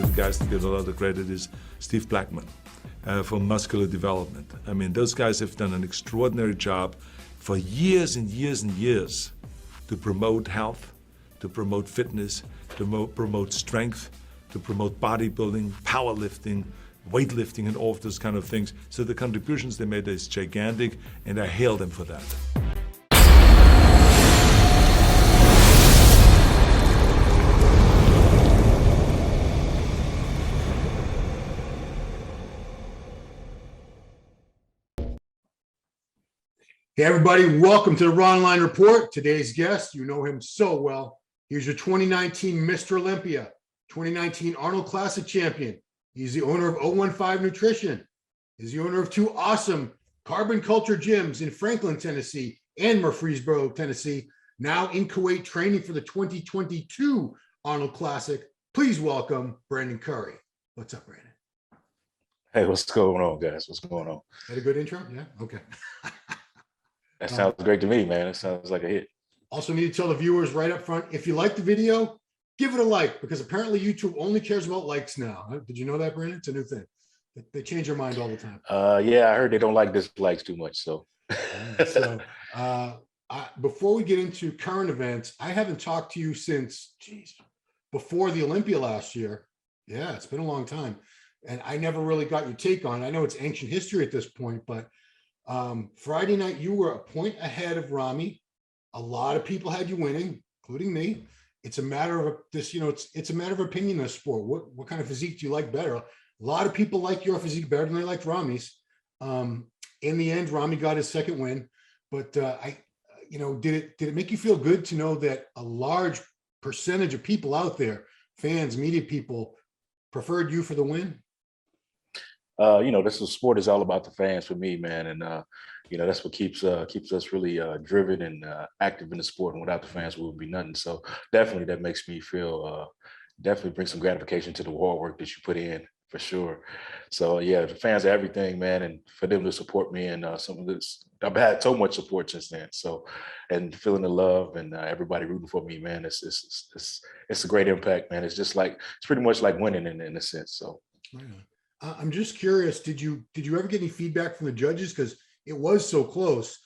the guys that get a lot of credit is Steve Blackman from Muscular Development. I mean, those guys have done an extraordinary job for years and years and years to promote health, to promote fitness, to promote strength, to promote bodybuilding, powerlifting, weightlifting, and all of those kind of things. So the contributions they made is gigantic, and I hail them for that. Hey everybody, welcome to the Raw Online Report. Today's guest, you know him so well. He's your 2019 Mr. Olympia, 2019 Arnold Classic champion. He's the owner of 015 Nutrition. He's the owner of two awesome carbon culture gyms in Franklin, Tennessee and Murfreesboro, Tennessee. Now in Kuwait training for the 2022 Arnold Classic. Please welcome Brandon Curry. What's up, Brandon? Hey, what's going on, guys? What's going on? Had a good intro? Yeah? Okay. That sounds great to me, man. It sounds like a hit. Also need to tell the viewers right up front, if you like the video, give it a like, because apparently YouTube only cares about likes now. Did you know that, Brandon? It's a new thing. They change their mind all the time. Yeah, I heard they don't like dislikes too much. So, Before we get into current events, I haven't talked to you since, before the Olympia last year. Yeah, it's been a long time. And I never really got your take on it. I know it's ancient history at this point, but Friday night, you were a point ahead of Ramy. A lot of people had you winning, including me. It's a matter of this, it's a matter of opinion in the sport. What kind of physique do you like better? A lot of people like your physique better than they liked Ramy's. In the end, Ramy got his second win, but did it make you feel good to know that a large percentage of people out there, fans, media people, preferred you for the win? This sport is all about the fans for me, man. And, that's what keeps us really driven and active in the sport. And without the fans, we would be nothing. So definitely that makes me feel, definitely brings some gratification to the hard work that you put in, for sure. So yeah, the fans are everything, man. And for them to support me and some of this, I've had so much support since then. So, and feeling the love and everybody rooting for me, man, it's a great impact, man. It's pretty much like winning in a sense. So. Yeah. I'm just curious, did you ever get any feedback from the judges? Because it was so close.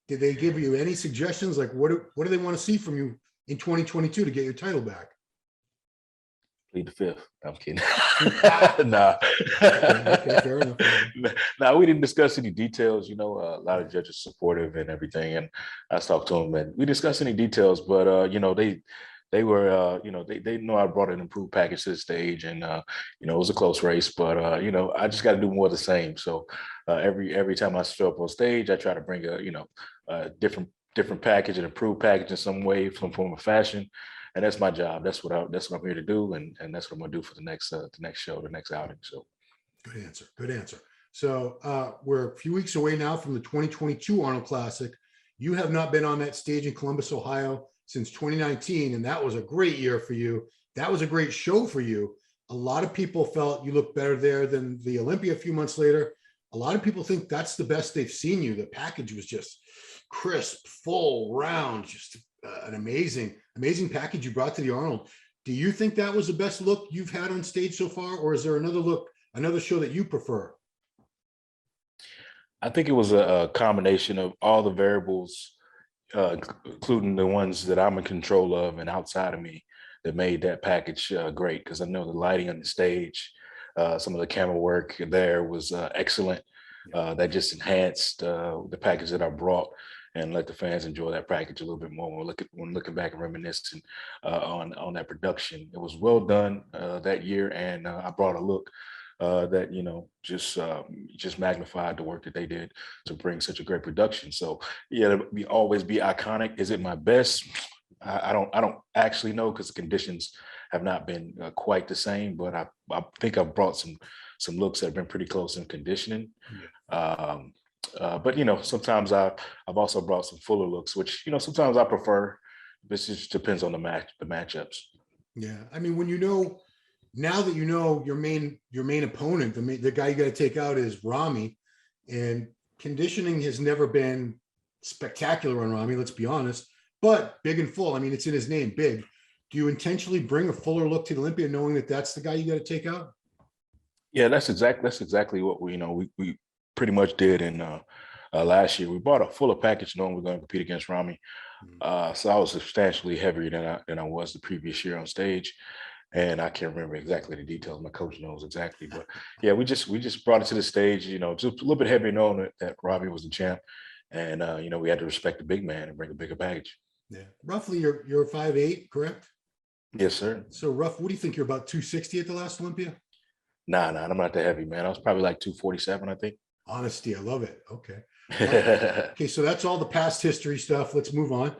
Did they give you any suggestions? Like, what do they want to see from you in 2022 to get your title back? Plead the fifth. I'm kidding. Nah. Okay, fair enough. No, we didn't discuss any details. A lot of judges supportive and everything. And I talked to them and we discussed any details, but, they were, they know I brought an improved package to the stage, and it was a close race, but I just got to do more of the same. So every time I show up on stage, I try to bring a different package, an improved package in some way, some form of fashion, and that's my job. That's what I'm here to do, and that's what I'm gonna do for the next show, the next outing. So, good answer. So we're a few weeks away now from the 2022 Arnold Classic. You have not been on that stage in Columbus, Ohio, since 2019, and that was a great year for you. That was a great show for you. A lot of people felt you looked better there than the Olympia a few months later. A lot of people think that's the best they've seen you. The package was just crisp, full, round, just an amazing package you brought to the Arnold. Do you think that was the best look you've had on stage so far, or is there another show that you prefer? I think it was a combination of all the variables, including the ones that I'm in control of and outside of me, that made that package great. Because I know the lighting on the stage, some of the camera work there was excellent. That just enhanced the package that I brought and let the fans enjoy that package a little bit more when looking back and reminiscing on that production. It was well done that year, and I brought a look that just magnified the work that they did to bring such a great production. So yeah, always be iconic. Is it my best? I don't actually know, because the conditions have not been quite the same, but I think I've brought some looks that have been pretty close in conditioning. But sometimes I've also brought some fuller looks, which sometimes I prefer. This just depends on the matchups. Yeah, I mean, now that your main opponent, the guy you got to take out is Ramy, and conditioning has never been spectacular on Ramy, let's be honest, but big and full. I mean, it's in his name, big. do you intentionally bring a fuller look to the Olympia, knowing that that's the guy you got to take out? Yeah, that's exactly what we pretty much did in last year. We bought a fuller package knowing we're going to compete against Ramy. So I was substantially heavier than I was the previous year on stage. And I can't remember exactly the details. My coach knows exactly, but yeah, we just brought it to the stage, just a little bit heavier, knowing that Robbie was the champ, and we had to respect the big man and bring a bigger package. Yeah, roughly you're 5'8", correct? Yes, sir. So rough. What do you think? You're about 260 at the last Olympia? Nah, I'm not that heavy, man. I was probably like 247, I think. Honesty, I love it. Okay. Okay, so that's all the past history stuff. Let's move on.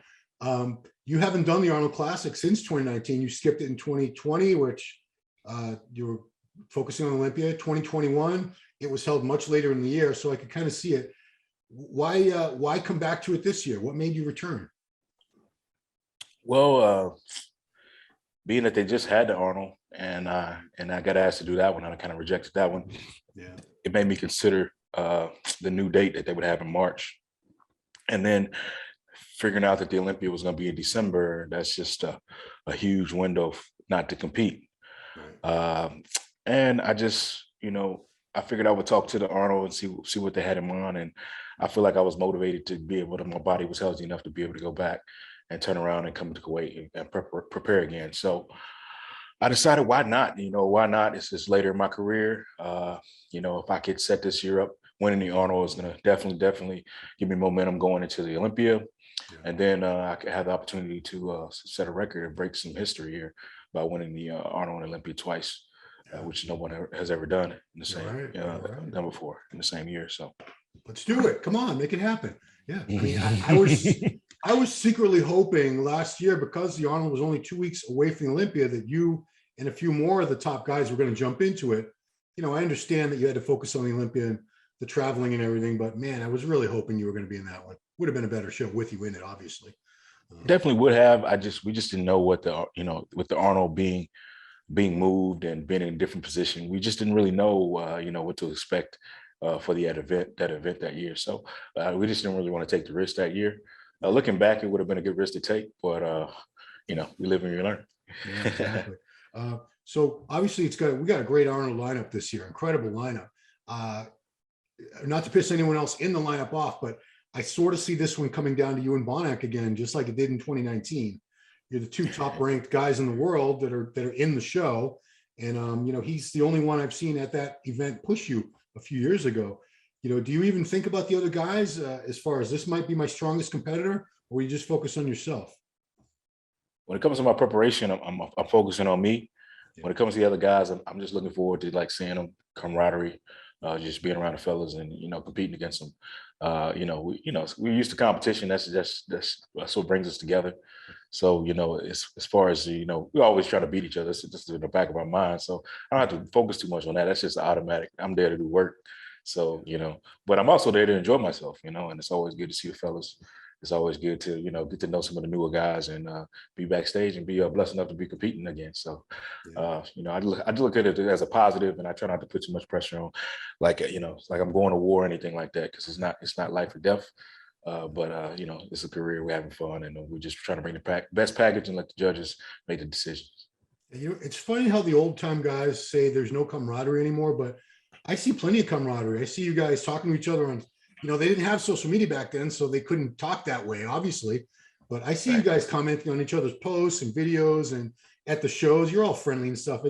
You haven't done the Arnold Classic since 2019. You skipped it in 2020, which you were focusing on Olympia. 2021, it was held much later in the year, so I could kind of see it. Why come back to it this year? What made you return? Well, being that they just had the Arnold, and I got asked to do that one, and I kind of rejected that one. Yeah. It made me consider the new date that they would have in March, and then figuring out that the Olympia was going to be in December. That's just a huge window not to compete. Right. And I just, I figured I would talk to the Arnold and see what they had in mind, and I feel like I was motivated to be able to. My body was healthy enough to be able to go back and turn around and come to Kuwait and prepare again. So I decided, why not? Why not? It's just later in my career. If I could set this year up, winning the Arnold is going to definitely give me momentum going into the Olympia. Yeah. And then I could have the opportunity to set a record and break some history here by winning the Arnold and Olympia twice, which no one has ever done in the same done before in the same year. So let's do it. Come on, make it happen. Yeah. I mean, I was secretly hoping last year, because the Arnold was only 2 weeks away from the Olympia, that you and a few more of the top guys were going to jump into it. I understand that you had to focus on the Olympia and the traveling and everything, but man, I was really hoping you were going to be in that one. Would have been a better show with you in it, obviously. Definitely would have. We just didn't know what with the Arnold being moved and being in a different position, we just didn't really know, what to expect for that event that year. So we just didn't really want to take the risk that year. Looking back, it would have been a good risk to take, but we live and we learn. Yeah, exactly. So obviously we got a great Arnold lineup this year, incredible lineup. Not to piss anyone else in the lineup off, but I sort of see this one coming down to you and Bonac again, just like it did in 2019. You're the two top ranked guys in the world that are in the show. And, he's the only one I've seen at that event push you a few years ago. Do you even think about the other guys as far as this might be my strongest competitor, or you just focus on yourself? When it comes to my preparation, I'm focusing on me. Yeah. When it comes to the other guys, I'm just looking forward to seeing them, camaraderie, just being around the fellas and competing against them. We're used to competition. That's what brings us together. So as far as we always try to beat each other. It's just in the back of our mind. So I don't have to focus too much on that. That's just automatic. I'm there to do work. So but I'm also there to enjoy myself. And it's always good to see the fellas. It's always good to get to know some of the newer guys and be backstage and be blessed enough to be competing again. So I look at it as a positive, and I try not to put too much pressure on, like I'm going to war or anything like that, because it's not life or death. But it's a career. We're having fun, and we're just trying to bring the best package and let the judges make the decisions. It's funny how the old time guys say there's no camaraderie anymore, but I see plenty of camaraderie. I see you guys talking to each other on. They didn't have social media back then, so they couldn't talk that way, obviously. But I see you guys commenting on each other's posts and videos, and at the shows, you're all friendly and stuff.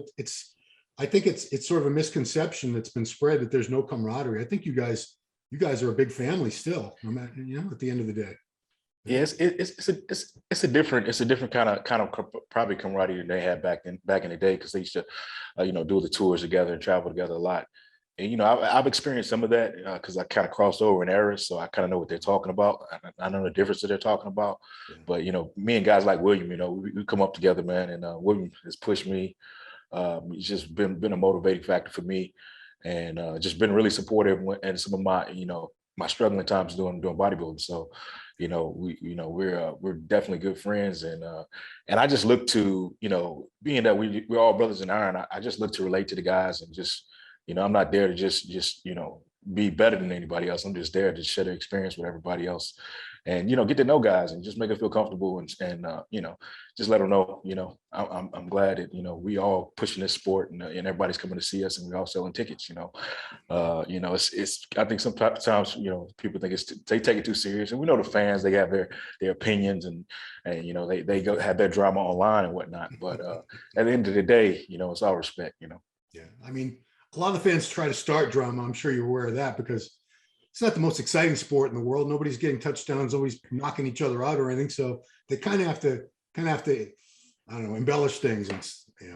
I think it's sort of a misconception that's been spread that there's no camaraderie. I think you guys are a big family still, no matter, at the end of the day. Yes, it's a different kind of probably camaraderie than they had back in the day, because they used to, do the tours together and travel together a lot. And, I've experienced some of that because I kind of crossed over in eras, so I kind of know what they're talking about. I know the difference that they're talking about. Yeah. But, me and guys like William, we come up together, man. And William has pushed me. He's just been a motivating factor for me, and just been really supportive in some of my, my struggling times doing bodybuilding. So, we're definitely good friends. And I just look to, being that we're all brothers in iron, I just look to relate to the guys and just, I'm not there to just be better than anybody else. I'm just there to share the experience with everybody else. and get to know guys and just make them feel comfortable and just let them know, I'm glad that we all pushing this sport and everybody's coming to see us and we all selling tickets. It's I think sometimes people think they take it too serious, and we know the fans, they have their opinions and they go have their drama online and whatnot. But at the end of the day, it's all respect. Yeah, I mean, a lot of the fans try to start drama. I'm sure you're aware of that because it's not the most exciting sport in the world. Nobody's getting touchdowns, nobody's knocking each other out or anything. So they kind of have to, I don't know, embellish things. And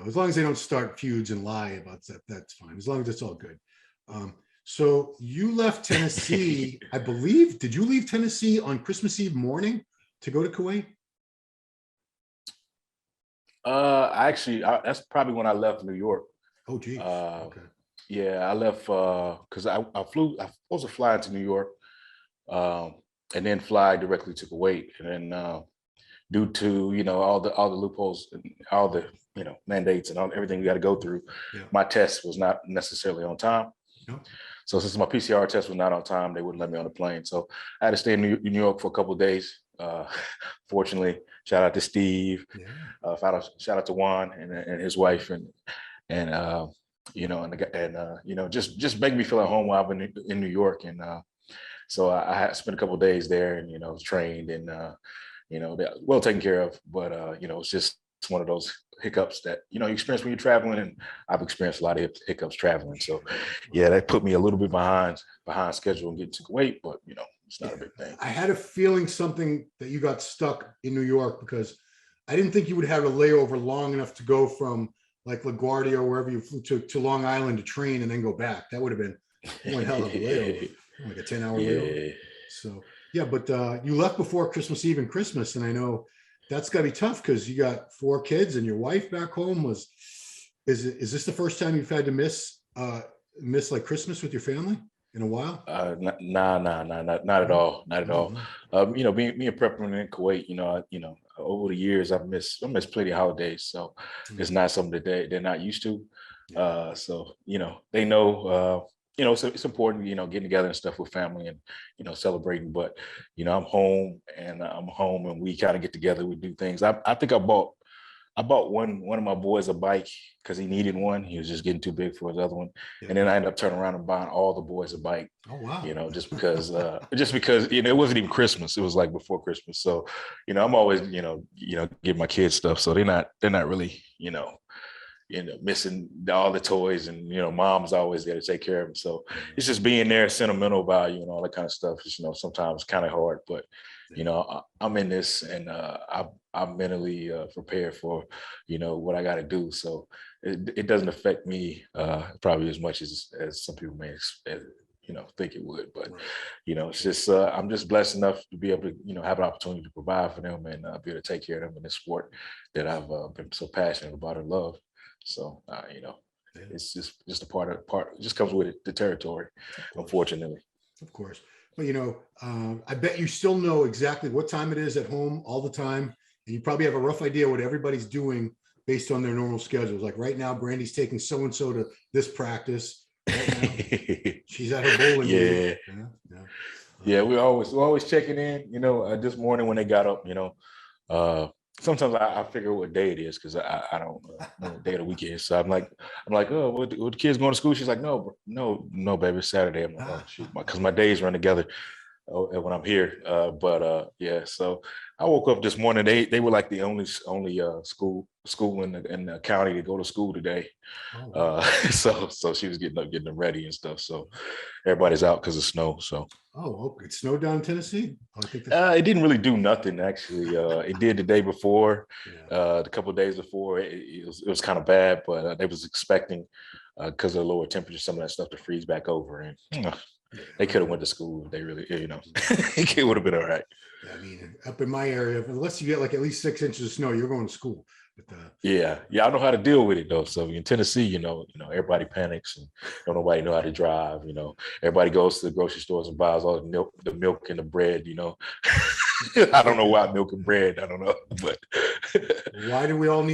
as long as they don't start feuds and lie about that, that's fine. As long as it's all good. So you left Tennessee, I believe. Did you leave Tennessee on Christmas Eve morning to go to Kuwait? That's probably when I left New York. Oh, geez. Okay. Yeah, I left because I was supposed to fly into New York and then fly directly to Kuwait. And then due to, all the loopholes and all the, mandates and everything we got to go through, my test was not necessarily on time. No. So since my PCR test was not on time, they wouldn't let me on the plane. So I had to stay in New York for a couple of days. Fortunately, shout out to Steve, shout out to Juan and his wife just make me feel at home while I've been in New York. And so I had spent a couple of days there and, was trained and, well taken care of. But, it's just one of those hiccups that, you experience when you're traveling. And I've experienced a lot of hiccups traveling. So, yeah, that put me a little bit behind schedule and getting to Kuwait, but, it's not a big thing. I had a feeling something that you got stuck in New York because I didn't think you would have a layover long enough to go from like LaGuardia or wherever you flew to Long Island to train and then go back. That would have been one hell of a layover, like a 10-hour layover. So, yeah, but you left before Christmas Eve and Christmas. And I know that's got to be tough because you got 4 kids and your wife back home. Is this the first time you've had to miss like Christmas with your family in a while? Nah, not at all. Not at all. Being a prepper in Kuwait, over the years, I missed plenty of holidays. So it's not something that they're not used to. So, they know, it's important, getting together and stuff with family and, celebrating. But, I'm home and we kind of get together. We do things. I think I bought one of my boys a bike because he needed one. He was just getting too big for his other one. Yeah. And then I ended up turning around and buying all the boys a bike. Oh, wow. Just because it wasn't even Christmas. It was like before Christmas. So, I'm always, giving my kids stuff. So they're not really, missing all the toys and, mom's always there to take care of them. So it's just being there, sentimental value and all that kind of stuff. It's, sometimes kind of hard, but I'm in this and I'm mentally prepared for, what I got to do. So it doesn't affect me probably as much as some people may think it would. But, it's just I'm just blessed enough to be able to, have an opportunity to provide for them and be able to take care of them in this sport that I've been so passionate about and love. So, it's just a part. It just comes with it, the territory, unfortunately. Of course. But, I bet you still know exactly what time it is at home all the time. And you probably have a rough idea what everybody's doing based on their normal schedules. Like right now, Brandy's taking so-and-so to this practice. Right now, she's at her bowling league. Yeah, we're always checking in, this morning when they got up, sometimes I figure what day it is because I don't know what day of the week is. So I'm like, oh, what the kids going to school? She's like, no, baby, it's Saturday. I'm like, oh, shoot, because my days run together when I'm here. Yeah, so I woke up this morning. They were like the only school in the county to go to school today. Oh, wow. So she was getting them ready and stuff. So everybody's out because of snow. So. Oh, okay. It snowed down in Tennessee? Oh, I think it didn't really do nothing, actually. It did the day before, a couple of days before. It was kind of bad, but they was expecting, because of the lower temperature, some of that stuff to freeze back over. And they could have went to school if they really, it would have been all right. Yeah, I mean, up in my area, unless you get like at least 6 inches of snow, you're going to school. But, yeah, I know how to deal with it though. So in Tennessee, everybody panics and nobody know how to drive. Everybody goes to the grocery stores and buys all the milk and the bread. I don't know why milk and bread. I don't know, but why do we all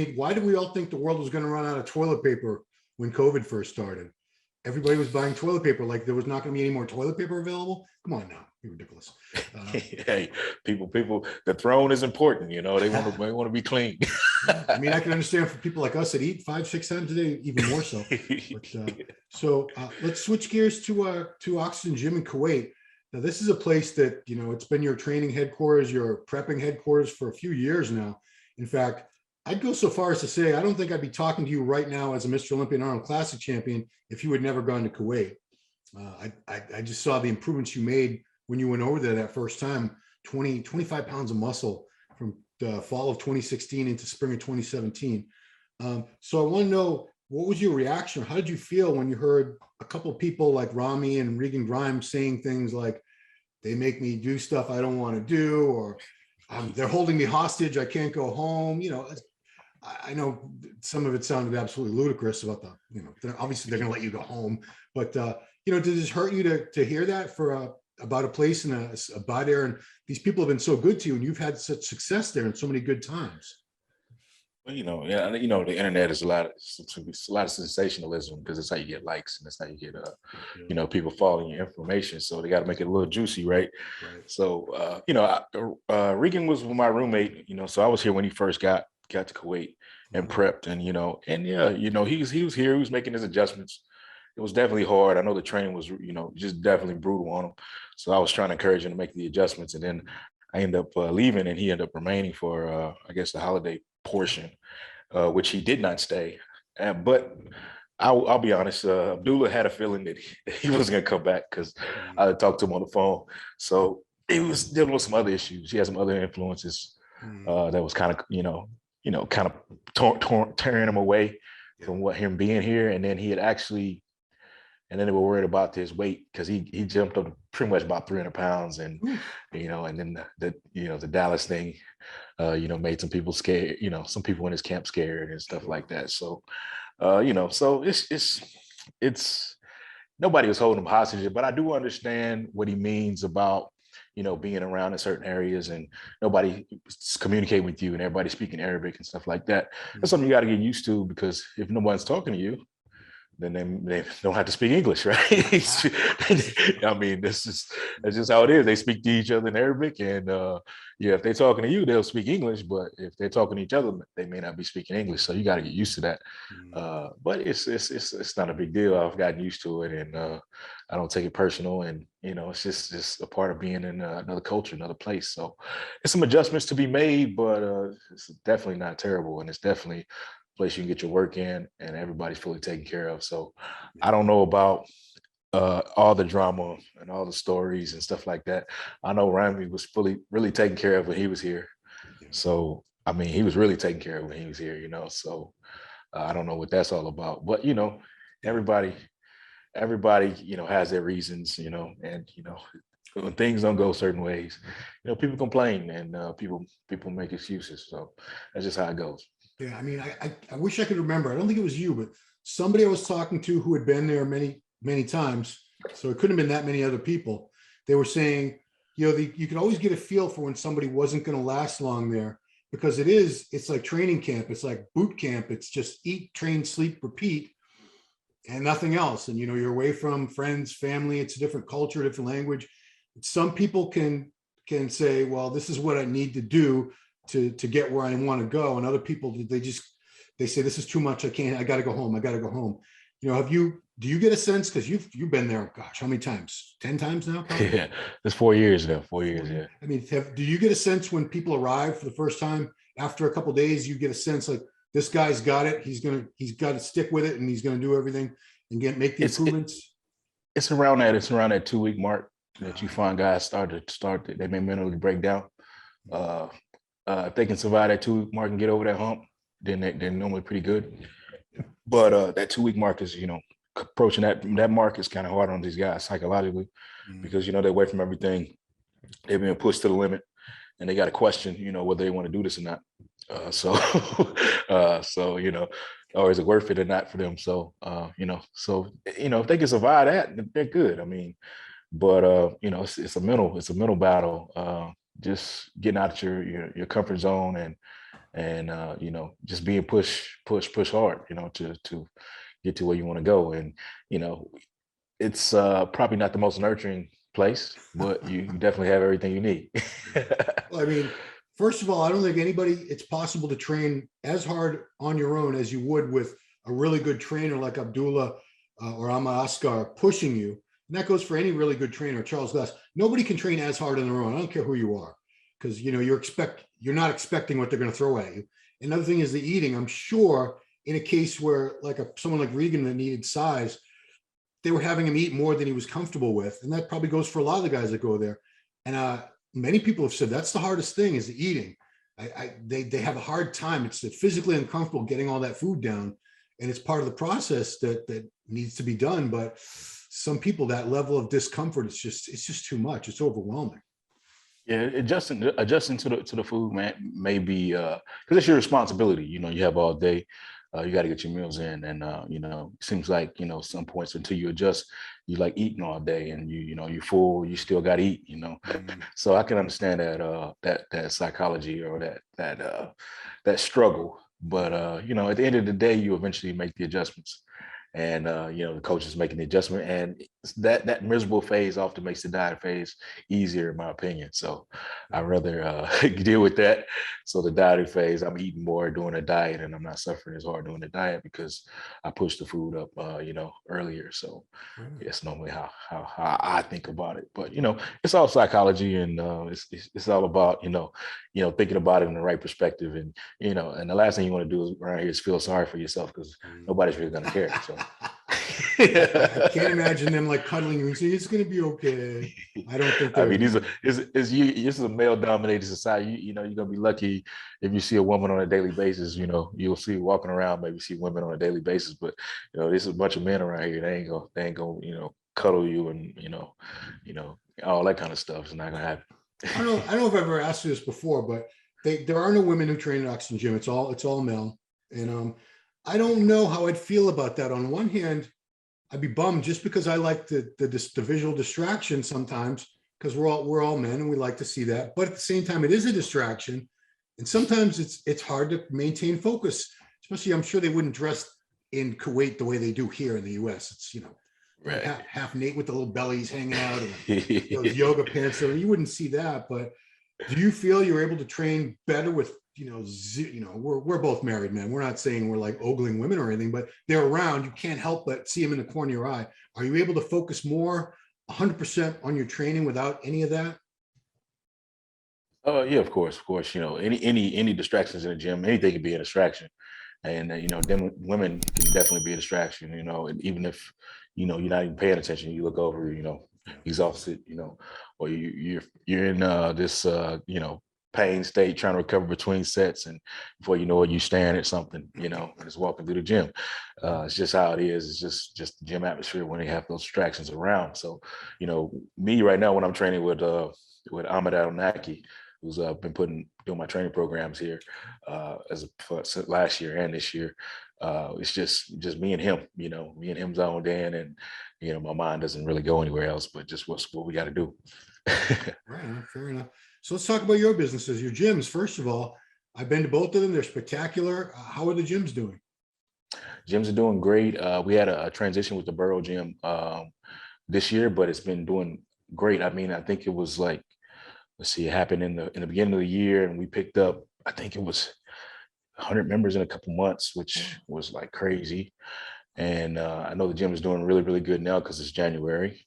think the world was going to run out of toilet paper when COVID first started? Everybody was buying toilet paper like there was not going to be any more toilet paper available. Come on now, You're ridiculous. Hey, people, the throne is important. They want to be clean. I mean, I can understand for people like us that eat 5-6 times a day, even more so. But let's switch gears to Oxygen Gym in Kuwait. Now, this is a place that it's been your training headquarters, your prepping headquarters for a few years now. In fact, I'd go so far as to say I don't think I'd be talking to you right now as a Mr. Olympia and Arnold Classic champion if you had never gone to Kuwait. I just saw the improvements you made when you went over there that first time. 25 pounds of muscle from the fall of 2016 into spring of 2017. So I want to know, what was your reaction? How did you feel when you heard a couple of people like Ramy and Regan Grimes saying things like, they make me do stuff I don't want to do, or they're holding me hostage, I can't go home? I know some of it sounded absolutely ludicrous about obviously they're going to let you go home, but did this hurt you to hear that about a place in a bar there, and these people have been so good to you, and you've had such success there and so many good times? Well, the internet is a lot of sensationalism, because it's how you get likes, and that's how you get people following your information. So they got to make it a little juicy, right? So Regan was my roommate, so I was here when he first got to Kuwait and prepped, and he was here, he was making his adjustments. It was definitely hard. I know the training was just definitely brutal on him. So I was trying to encourage him to make the adjustments, and then I ended up leaving, and he ended up remaining for I guess the holiday portion, which he did not stay. But I'll be honest, Abdullah had a feeling that he wasn't going to come back, because I talked to him on the phone. So he was dealing with some other issues. He had some other influences that was kind of kind of tearing him away from him being here. And then and then they were worried about his weight, because he jumped up pretty much about 300 pounds, and and then the Dallas thing made some people scared, some people in his camp scared and stuff like that. So so it's nobody was holding him hostage, but I do understand what he means about being around in certain areas and nobody communicating with you, and everybody speaking Arabic and stuff like that. That's something you got to get used to, because if no one's talking to you, then they don't have to speak English, right? I mean, that's just how it is. They speak to each other in Arabic, and if they're talking to you, they'll speak English. But if they're talking to each other, they may not be speaking English. So you got to get used to that. But it's not a big deal. I've gotten used to it, and I don't take it personal. And it's just a part of being in another culture, another place. So there's some adjustments to be made, but it's definitely not terrible, and it's definitely place you can get your work in, and everybody's fully taken care of. So I don't know about all the drama and all the stories and stuff like that. I know Ramy was really taken care of when he was here. So I mean, he was really taken care of when he was here, so I don't know what that's all about. But everybody has their reasons, and when things don't go certain ways, people complain, and people make excuses. So that's just how it goes. Yeah, I mean, I wish I could remember. I don't think it was you, but somebody I was talking to who had been there many, many times, so it couldn't have been that many other people. They were saying, you could always get a feel for when somebody wasn't going to last long there, because it's like training camp. It's like boot camp. It's just eat, train, sleep, repeat, and nothing else. And, you're away from friends, family. It's a different culture, different language. Some people can say, well, this is what I need to do to get where I want to go. And other people, they say, this is too much. I got to go home. I got to go home. Do you get a sense, because you've been there, gosh, how many times? 10 times now? Probably? Yeah, it's 4 years now. 4 years. Yeah. I mean, do you get a sense when people arrive for the first time, after a couple of days, you get a sense like, this guy's got it. He's got to stick with it, and he's going to do everything and make the improvements? It's around that 2-week mark that you find guys they may mentally break down. If they can survive that 2-week mark and get over that hump, then they're normally pretty good. But that 2-week mark is, approaching that mark is kind of hard on these guys psychologically, because they're away from everything. They're being pushed to the limit, and they got to question, whether they want to do this or not. So or is it worth it or not for them? So if they can survive that, they're good. I mean, but it's a mental battle. Just getting out of your comfort zone, and just being push hard, to get to where you want to go. And it's probably not the most nurturing place, but you definitely have everything you need. Well, I mean, first of all, I don't think it's possible to train as hard on your own as you would with a really good trainer like Abdullah or Ahmad Askar pushing you. And that goes for any really good trainer, Charles Glass. Nobody can train as hard on their own. I don't care who you are, because you're not expecting what they're going to throw at you. Another thing is the eating. I'm sure in a case where someone like Regan that needed size, they were having him eat more than he was comfortable with. And that probably goes for a lot of the guys that go there. And many people have said that's the hardest thing is the eating. They have a hard time. It's physically uncomfortable getting all that food down. And it's part of the process that needs to be done. But some people, that level of discomfort, it's just too much. It's overwhelming. Yeah, adjusting to the food, man, may be because it's your responsibility. You have all day. You got to get your meals in, and it seems like some points until you adjust, you like eating all day, and you're full. You still got to eat. So I can understand that psychology or that struggle. But at the end of the day, you eventually make the adjustments. And the coach is making the adjustment, and that miserable phase often makes the diet phase easier, in my opinion. So I'd rather deal with that. So the dieting phase, I'm eating more doing a diet, and I'm not suffering as hard doing the diet because I push the food up, earlier. So it's normally how I think about it. But it's all psychology, and it's all about thinking about it in the right perspective, and and the last thing you want to do around here is feel sorry for yourself because nobody's really gonna care. So I can't imagine them cuddling you and saying it's going to be okay. I don't think. I mean, this is a male-dominated society. You're gonna be lucky if you see a woman on a daily basis. You'll see walking around, maybe see women on a daily basis. But this is a bunch of men around here. They ain't gonna cuddle you and all that kind of stuff. It's not gonna happen. I don't know if I've ever asked you this before, but there are no women who train at Oxygen Gym. It's all male, and I don't know how I'd feel about that. On one hand, I'd be bummed just because I like the visual distraction sometimes, because we're all men and we like to see that. But at the same time, it is a distraction, and sometimes it's hard to maintain focus. Especially, I'm sure they wouldn't dress in Kuwait the way they do here in the U.S. It's right. half naked with the little bellies hanging out and those yoga pants. So you wouldn't see that. But do you feel you're able to train better with we're both married men. We're not saying we're like ogling women or anything, but they're around. You can't help but see them in the corner of your eye. Are you able to focus more 100% on your training without any of that? Yeah, of course. Any distractions in the gym, anything can be a distraction, and then women can definitely be a distraction. And even if you're not even paying attention, you look over, exhausted, or you're in this pain state trying to recover between sets, and before you know it, you're staring at something, and just walking through the gym. It's just how it is. It's just the gym atmosphere when they have those distractions around. So, me right now when I'm training with Ahmed Al-Naki, who's been doing my training programs here for last year and this year. It's just me and him, me and him zoned in, and my mind doesn't really go anywhere else but just what we got to do. Right, fair enough. So let's talk about your businesses, your gyms. First of all, I've been to both of them. They're spectacular. How are the gyms doing? Gyms are doing great. We had a transition with the Borough Gym this year, but it's been doing great. I mean, I think it was it happened in the beginning of the year, and we picked up, I think it was 100 members in a couple months, which was crazy. And I know the gym is doing really, really good now because it's January,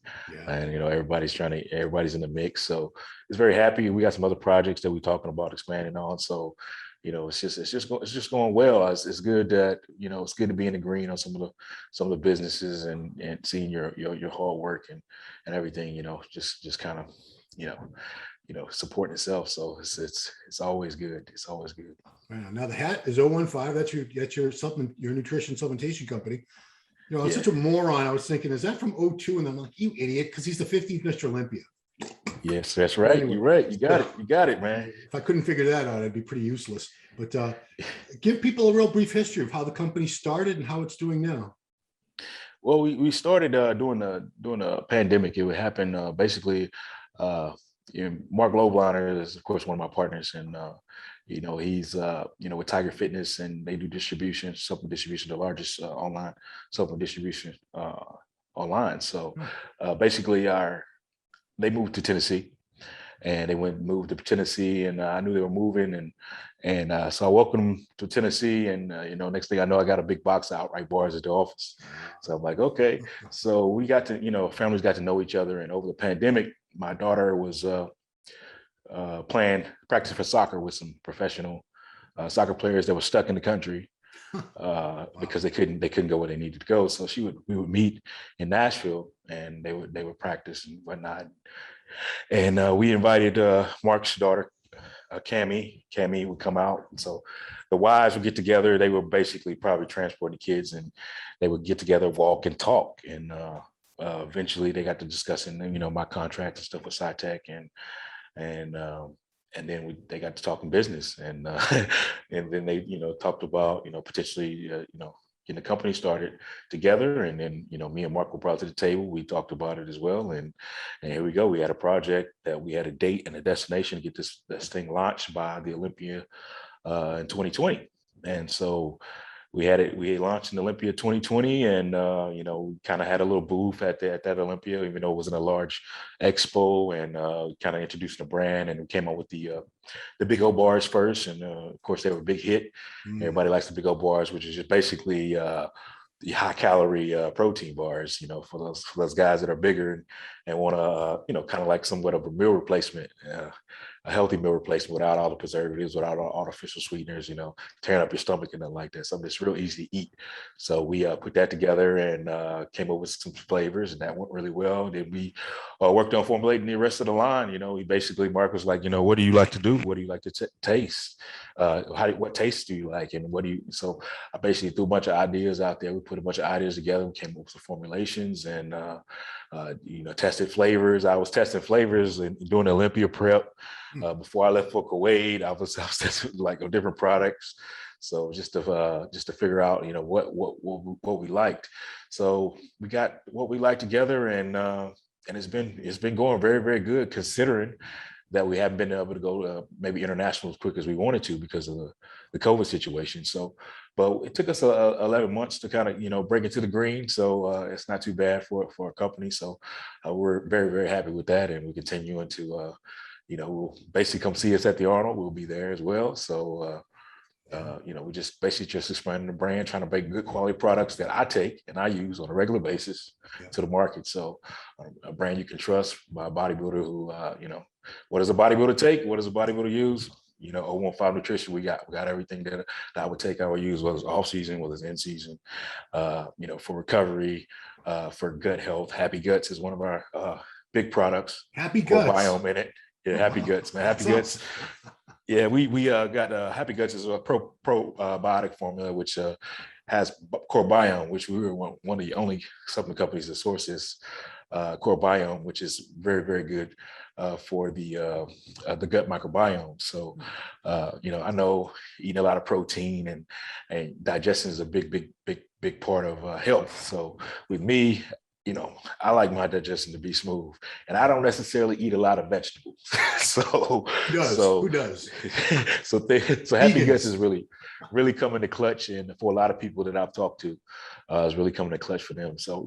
and everybody's in the mix. So it's very happy. We got some other projects that we're talking about expanding on. So it's just going well. It's good that it's good to be in the green on some of the businesses and seeing your hard work and everything. Just kind of supporting itself. So it's always good. It's always good. Right. Now the hat is 015. That's your nutrition supplementation company. I'm such a moron. I was thinking, is that from 02? And I'm like, you idiot, because he's the 15th Mr. Olympia. Yes, that's right. Anyway, you're right. You got it, man. If I couldn't figure that out, I'd be pretty useless. But give people a real brief history of how the company started and how it's doing now. Well, we started during the pandemic. It happened basically. Mark Lobliner is, of course, one of my partners, and he's with Tiger Fitness, and they do supplement distribution, the largest online supplement distribution online. So basically, they moved to Tennessee, and they moved to Tennessee, and I knew they were moving, and so I welcomed them to Tennessee, and next thing I know, I got a big box of outright bars at the office. So I'm like, okay. So we got to, families got to know each other, and over the pandemic, my daughter was practicing for soccer with some professional soccer players that were stuck in the country because they couldn't go where they needed to go. So we would meet in Nashville, and they would practice and whatnot. And we invited Mark's daughter, Cammy. Cammy would come out. And so the wives would get together. They were basically probably transporting the kids, and they would get together, walk and talk. And eventually they got to discussing, my contract and stuff with SciTech, and then they got to talking business, and and then they talked about potentially getting the company started together, and then me and Mark were brought to the table. We talked about it as well, and here we go. We had a project that we had a date and a destination to get this thing launched by the Olympia in 2020, and so we had launched in Olympia 2020, and we kind of had a little booth at that Olympia, even though it wasn't a large expo, and kind of introduced the brand, and we came up with the Big O bars first, and of course they were a big hit. Everybody likes the Big O bars, which is just basically the high calorie protein bars, for those guys that are bigger and want to, kind of like somewhat of a meal replacement, a healthy meal replacement without all the preservatives, without all artificial sweeteners, tearing up your stomach and nothing like that. Something that's real easy to eat. So we put that together and came up with some flavors, and that went really well. Then we worked on formulating the rest of the line. We basically, Mark was like, what do you like to do? What do you like to taste? What tastes do you like? And so I basically threw a bunch of ideas out there. We put a bunch of ideas together. We came up with some formulations and, tested flavors. I was testing flavors and doing the Olympia prep. Before I left for Kuwait, I was testing like different products. So just to figure out, what we liked. So we got what we liked together, and it's been going very, very good, considering that we haven't been able to go maybe international as quick as we wanted to because of the COVID situation. So, but it took us 11 months to kind of, break into the green. So it's not too bad for a company. So we're very, very happy with that. And we're continuing to, we'll basically come see us at the Arnold. We'll be there as well. So, we just basically just expanding the brand, trying to make good quality products that I take and I use on a regular basis to the market. So a brand you can trust by a bodybuilder who, what does a bodybuilder take? What does a bodybuilder use? 015 Nutrition, we got everything that I would take, I would use, whether it's off season, whether it's in season, for recovery, for gut health. Happy Guts is one of our big products. Happy Guts. Biome in it. Yeah, Happy Guts, man. Happy Guts. Yeah, we got Happy Guts is a probiotic formula, which has core biome, which we were one of the only supplement companies that sources core biome, which is very, very good for the gut microbiome. So, I know eating a lot of protein and digestion is a big part of health. So with me, I like my digestion to be smooth, and I don't necessarily eat a lot of vegetables. Who does? So Happy Guts is really coming to clutch, and for a lot of people that I've talked to, is really coming to clutch for them. So,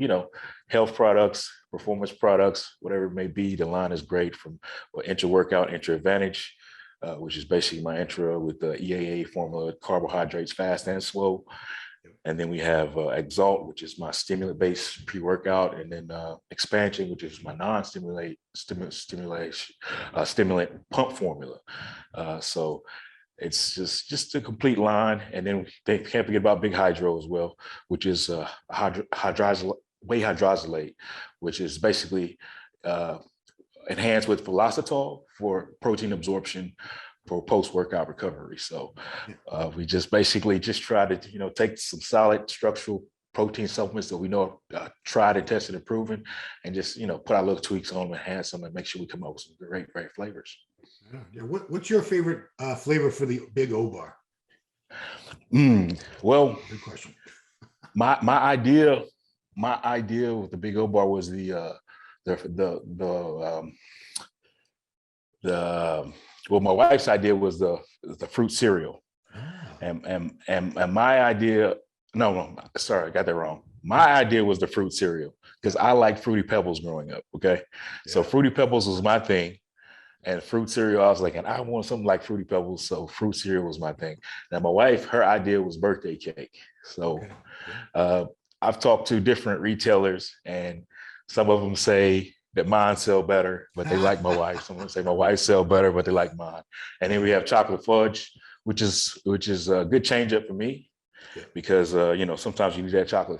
health products, performance products, whatever it may be, the line is great, from Intra Workout, Intra Advantage, which is basically my intra with the EAA formula, carbohydrates, fast and slow. And then we have Exalt, which is my stimulant-based pre-workout, and then Expansion, which is my non-stimulant stimulant pump formula. So it's just a complete line. And then they can't forget about Big Hydro as well, which is whey hydroxylate, which is basically enhanced with Velocitol for protein absorption for post-workout recovery. So we just basically try to, take some solid structural protein supplements that we know are tried and tested and proven, and just, put our little tweaks on them, enhance them, and make sure we come up with some great flavors. Yeah. What's your favorite flavor for the Big O bar? Well, good question. my idea with the Big O bar was my wife's idea was the fruit cereal, and my idea. No, sorry, I got that wrong. My idea was the fruit cereal because I liked Fruity Pebbles growing up. Okay. So Fruity Pebbles was my thing. And fruit cereal, I was like, and I want something like Fruity Pebbles. So fruit cereal was my thing. Now, my wife, her idea was birthday cake. So I've talked to different retailers, and some of them say that mine sell better, but they like my wife. Some of them say my wife sell better, but they like mine. And then we have chocolate fudge, which is a good change up for me. Because sometimes you need that chocolate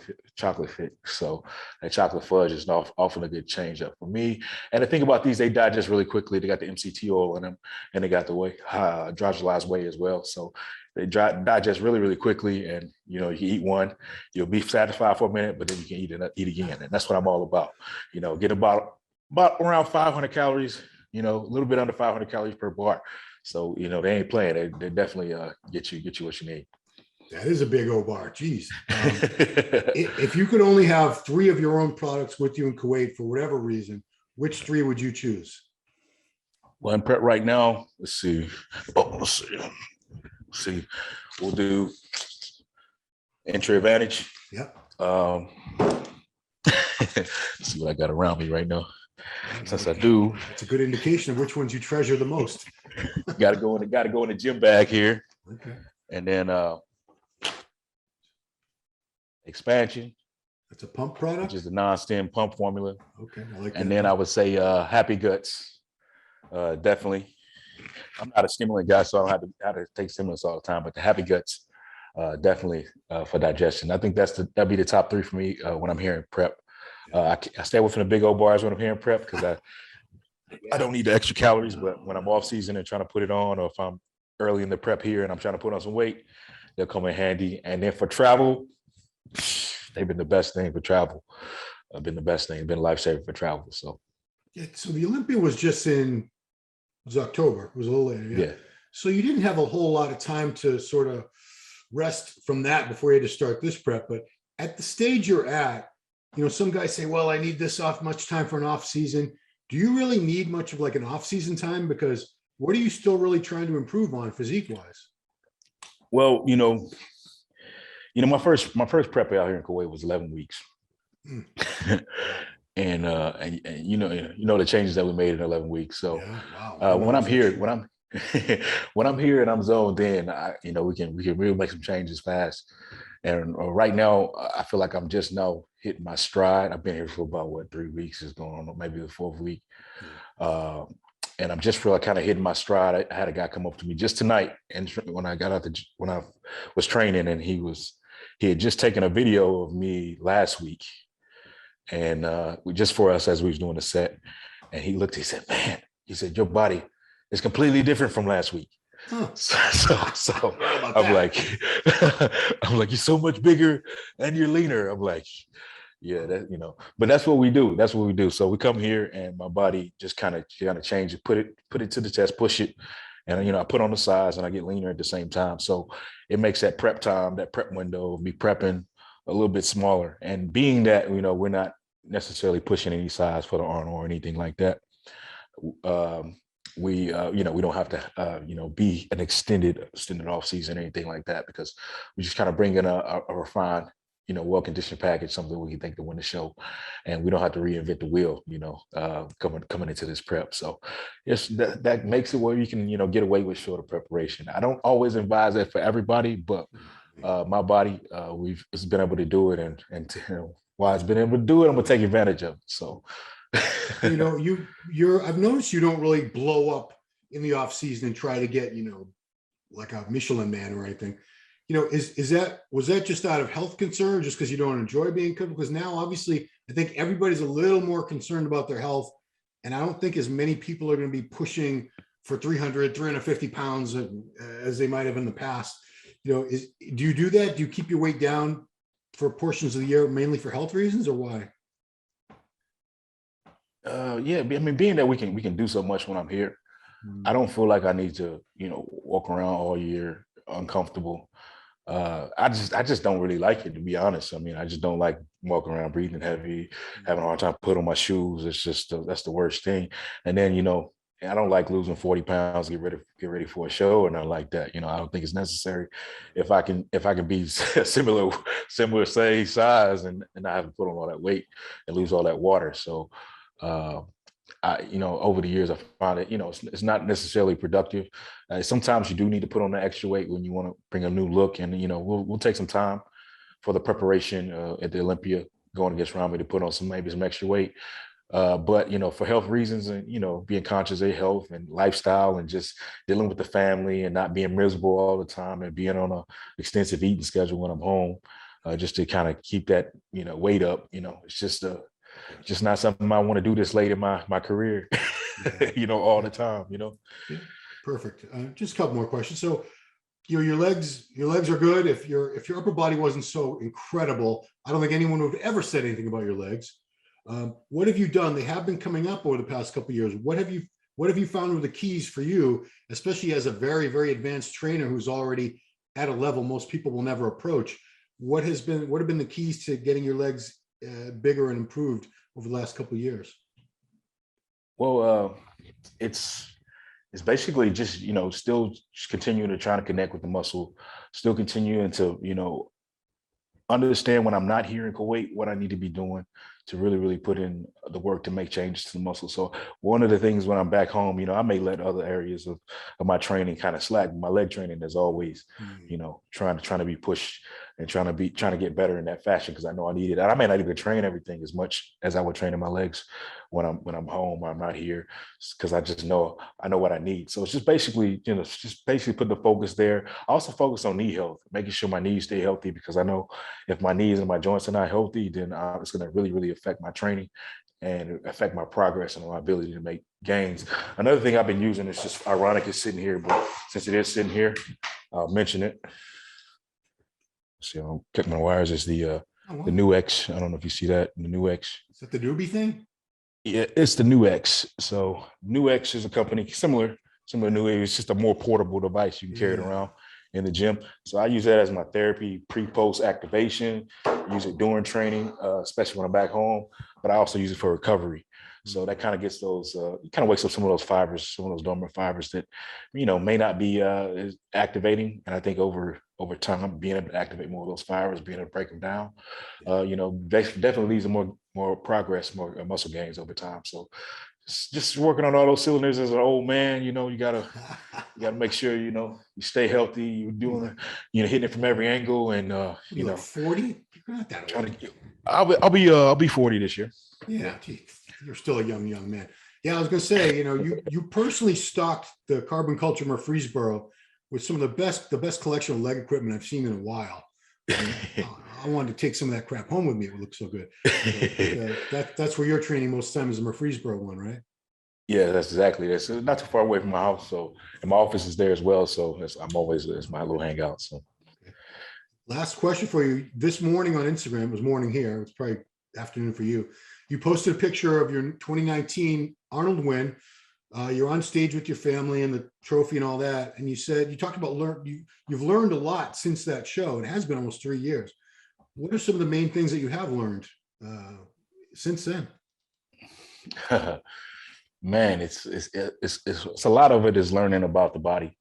fix. So that chocolate fudge is often a good change up for me. And the thing about these, they digest really quickly. They got the MCT oil in them, and they got the hydrolyzed whey as well. So they digest really, really quickly. And you eat one, you'll be satisfied for a minute, but then you can eat again. And that's what I'm all about. Get about around 500 calories. A little bit under 500 calories per bar. So they ain't playing. They definitely get you what you need. That is a big old bar. Geez. If you could only have 3 of your own products with you in Kuwait for whatever reason, which 3 would you choose? Well, in prep right now, let's see. We'll do Entry Advantage. Yep. See what I got around me right now. Since I do. It's a good indication of which ones you treasure the most. Got to go in the gym bag here. Okay. And then Expansion. That's a pump product? Which is the non-stim pump formula. Okay, I like that. And then I would say Happy Guts. Definitely. I'm not a stimulant guy, so I don't have to take stimulants all the time, but the Happy Guts, definitely for digestion. I think that'd be the top 3 for me when I'm here in prep. I stay away from the big old bars when I'm here in prep because I don't need the extra calories, but when I'm off season and trying to put it on, or if I'm early in the prep here and I'm trying to put on some weight, they'll come in handy. And then for travel, they've been the best thing for travel. Been the best thing, been a lifesaver for travel. So so the Olympia was just it was October. It was a little later. Yeah. So you didn't have a whole lot of time to sort of rest from that before you had to start this prep. But at the stage you're at, some guys say, well, I need this much time for an off season. Do you really need much of like an off season time? Because what are you still really trying to improve on physique wise? Well, my first prep out here in Kuwait was 11 weeks. and the changes that we made in 11 weeks. So when I'm here, when I'm here and I'm zoned in, we can really make some changes fast. And right now, I feel like I'm just now hitting my stride. I've been here for about 3 weeks is going on, maybe the 4th week. And I'm just feel like kind of hitting my stride. I had a guy come up to me just tonight, and when I was training, and he had just taken a video of me last week, and just for us as we was doing the set, and he said, "Man," he said, "your body is completely different from last week." Huh. So I'm like, you're so much bigger and you're leaner. I'm like, yeah, but that's what we do. That's what we do. So we come here and my body just kind of change it, put it to the test, push it. And, I put on the size and I get leaner at the same time. So it makes that prep time, that prep window of me prepping a little bit smaller. And being that, we're not necessarily pushing any size for the Arnold or anything like that. We don't have to, be an extended off season or anything like that, because we just kind of bring in a refined, well-conditioned package, something we can think to win the show, and we don't have to reinvent the wheel, coming into this prep. So yes, that makes it where you can, get away with shorter preparation. I don't always advise that for everybody, but my body, it's been able to do it, and while it's been able to do it, I'm gonna take advantage of it. So. I've noticed you don't really blow up in the off season and try to get, like a Michelin man or anything. Was that just out of health concern, just because you don't enjoy being cooked? Because now obviously I think everybody's a little more concerned about their health. And I don't think as many people are going to be pushing for 350 pounds as they might have in the past. Do you do that? Do you keep your weight down for portions of the year, mainly for health reasons, or why? Being that we can do so much when I'm here, I don't feel like I need to, walk around all year uncomfortable. I just don't really like it, to be honest. I mean, I just don't like walking around breathing heavy, having a hard time putting on my shoes. It's just that's the worst thing. And then, I don't like losing 40 pounds, get ready for a show or nothing like that. I don't think it's necessary. If I can be similar same size and not have to put on all that weight and lose all that water. So over the years, I found it, it's not necessarily productive. Sometimes you do need to put on the extra weight when you want to bring a new look, and we'll take some time for the preparation at the Olympia going against Ramy to put on maybe some extra weight. But for health reasons and being conscious of health and lifestyle and just dealing with the family and not being miserable all the time and being on a extensive eating schedule when I'm home, just to kind of keep that weight up. It's just not something I want to do this late in my career, all the time. Yeah, perfect. Just a couple more questions. So your legs are good. If your upper body wasn't so incredible, I don't think anyone would have ever said anything about your legs. What have you done? They have been coming up over the past couple of years. What have you found were the keys for you, especially as a very, very advanced trainer who's already at a level most people will never approach? What have been the keys to getting your legs bigger and improved over the last couple of years? Well, it's basically just still just continuing to try to connect with the muscle, still continuing to understand when I'm not here in Kuwait what I need to be doing to really, really put in the work to make changes to the muscle. So one of the things when I'm back home, I may let other areas of my training kind of slack. My leg training is always, trying to be pushed and trying to get better in that fashion because I know I need it. And I may not even train everything as much as I would train in my legs when I'm home or I'm not here, because I just know what I need. So it's just basically, putting the focus there. I also focus on knee health, making sure my knees stay healthy, because I know if my knees and my joints are not healthy, then it's going to really, really affect my training and affect my progress and my ability to make gains. Another thing I've been using is just ironic it's sitting here, but since it is sitting here, I'll mention it. See, I'll cut my wires. It's the new X. I don't know if you see that, the new X. Is that the newbie thing? Yeah, it's the new X. So new X is a company similar new. It's just a more portable device. You can carry it around in the gym. So I use that as my therapy, pre-post activation. Use it during training, especially when I'm back home. But I also use it for recovery. So that kind of gets those, kind of wakes up some of those fibers, some of those dormant fibers that, may not be activating. And I think over time, being able to activate more of those fibers, being able to break them down, definitely leads to more progress, more muscle gains over time. So just working on all those cylinders as an old man, you gotta make sure, you stay healthy, you're doing, hitting it from every angle. And, 40? You're not that old. I'll be 40 this year. Yeah. Geez. You're still a young man. Yeah, I was going to say, you personally stocked the Carbon Culture Murfreesboro with some of the best collection of leg equipment I've seen in a while. I wanted to take some of that crap home with me. It would look so good. That's where you're training most of the time, is the Murfreesboro one, right? Yeah, that's not too far away from my house. So, and my office is there as well. So it's my little hangout. So, last question for you. This morning on Instagram, it was morning here. It's probably afternoon for you. You posted a picture of your 2019 Arnold win. You're on stage with your family and the trophy and all that. And you talked about you've learned a lot since that show. It has been almost 3 years. What are some of the main things that you have learned since then? Man, it's a lot of it is learning about the body.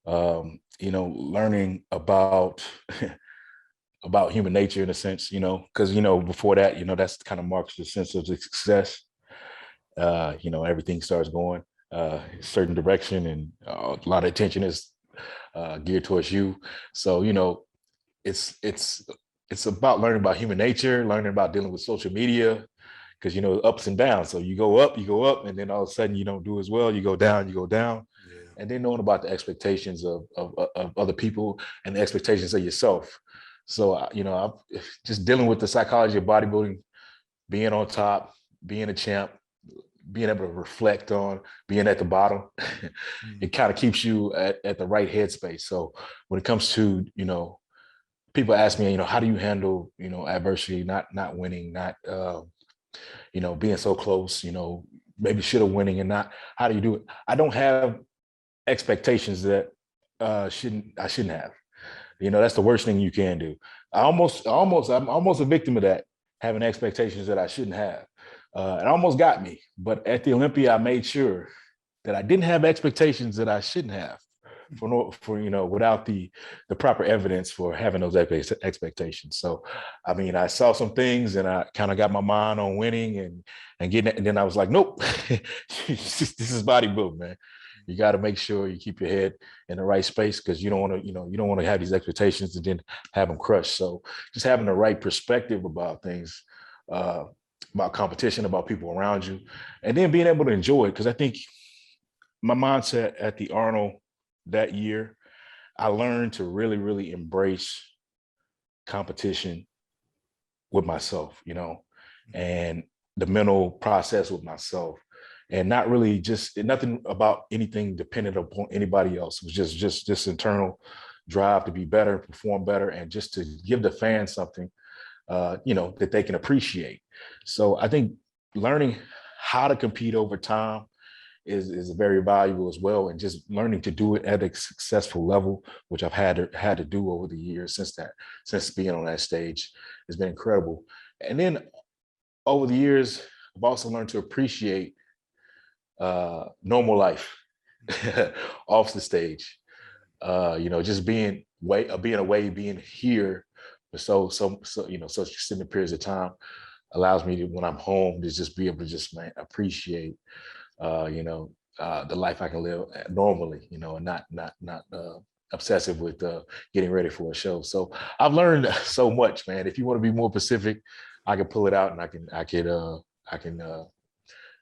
Learning about about human nature in a sense, because before that, that's kind of marks the sense of success. Everything starts going a certain direction, and a lot of attention is geared towards you. So it's about learning about human nature, learning about dealing with social media, because ups and downs. So you go up, and then all of a sudden you don't do as well. You go down. Yeah. And then knowing about the expectations of other people and the expectations of yourself. So, I'm just dealing with the psychology of bodybuilding, being on top, being a champ, being able to reflect on being at the bottom. It kind of keeps you at the right headspace. So when it comes to, people ask me, how do you handle, adversity, not winning, not, being so close, maybe should have winning and not, how do you do it? I don't have expectations that I shouldn't have. That's the worst thing you can do. I'm almost a victim of that, having expectations that I shouldn't have. It almost got me. But at the Olympia, I made sure that I didn't have expectations that I shouldn't have without the proper evidence for having those expectations. So, I mean, I saw some things and I kind of got my mind on winning and getting it. And then I was like, nope, this is bodybuilding, man. You got to make sure you keep your head in the right space, because you don't want to have these expectations and then have them crushed. So just having the right perspective about things, about competition, about people around you, and then being able to enjoy it. Because I think my mindset at the Arnold that year, I learned to really, really embrace competition with myself, and the mental process with myself, and not really just nothing about anything dependent upon anybody else. It was just internal drive to be better, perform better, and just to give the fans something, that they can appreciate. So I think learning how to compete over time is very valuable as well, and just learning to do it at a successful level, which I've had to do over the years since being on that stage, has been incredible. And then over the years, I've also learned to appreciate normal life off the stage. Just being away, being here for such extended periods of time allows me to, when I'm home, to just be able to just appreciate the life I can live normally, and not obsessive with getting ready for a show. So I've learned so much, man. If you want to be more specific, I can pull it out and I can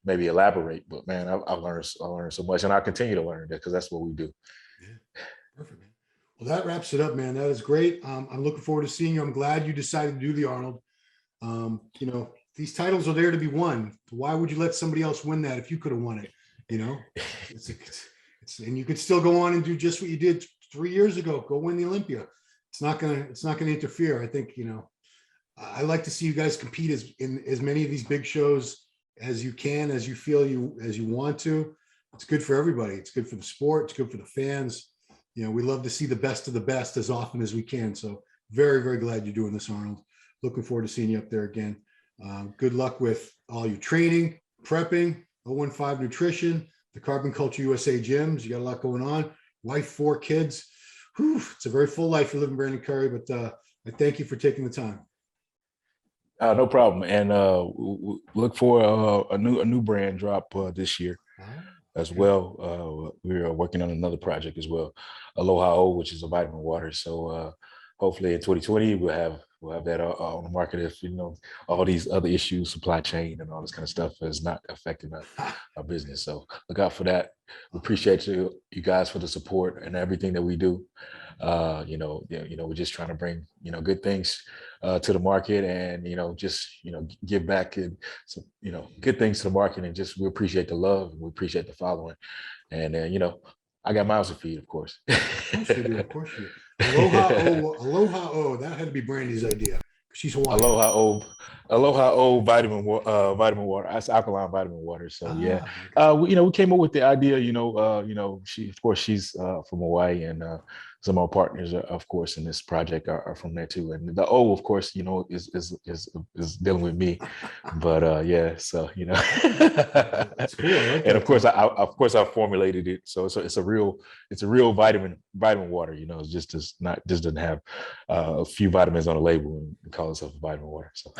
maybe elaborate. But man, I've learned so much, and I continue to learn that, because that's what we do. Yeah, perfect, man. Well, that wraps it up, man. That is great. I'm looking forward to seeing you. I'm glad you decided to do the Arnold. These titles are there to be won. Why would you let somebody else win that if you could have won it? And you could still go on and do just what you did 3 years ago. Go win the Olympia. It's not gonna interfere. I think, I like to see you guys compete in as many of these big shows as you can, as you feel as you want to. It's good for everybody. It's good for the sport. It's good for the fans. We love to see the best of the best as often as we can. So very, very glad you're doing this, Arnold. Looking forward to seeing you up there again. Good luck with all your training, prepping, 015 Nutrition, the Carbon Culture USA gyms. You got a lot going on. Wife, 4 kids. Whew, it's a very full life you're living, Brandon Curry, but I thank you for taking the time. No problem. And look for a new brand drop this year as well. We're working on another project as well, Aloha O, which is a vitamin water. So hopefully in 2020 we'll have that on the market, if all these other issues, supply chain and all this kind of stuff, is not affecting our business. So look out for that. We appreciate you guys for the support and everything that we do. We're just trying to bring good things to the market, and give back and good things to the market, and just we appreciate the love, and we appreciate the following, and I got mouths to feed, of course. Of course you do. Of course you do. Aloha O. That had to be Brandy's idea. She's Hawaiian. Aloha O vitamin water. That's alkaline vitamin water. So we came up with the idea. She's from Hawaii, and some of our partners, of course, in this project are from there too. And the O, of course, is dealing with me. But so That's cool. Like and of course, I formulated it. So it's a real vitamin water. It just doesn't have a few vitamins on the label and call itself a vitamin water. So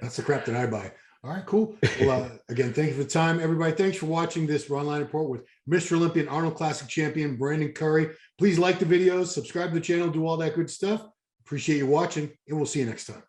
that's the crap that I buy. All right, cool. Well, again, thank you for the time, everybody. Thanks for watching this Online Report with Mr. Olympia and Arnold Classic champion Brandon Curry. Please like the videos, subscribe to the channel, do all that good stuff. Appreciate you watching, and we'll see you next time.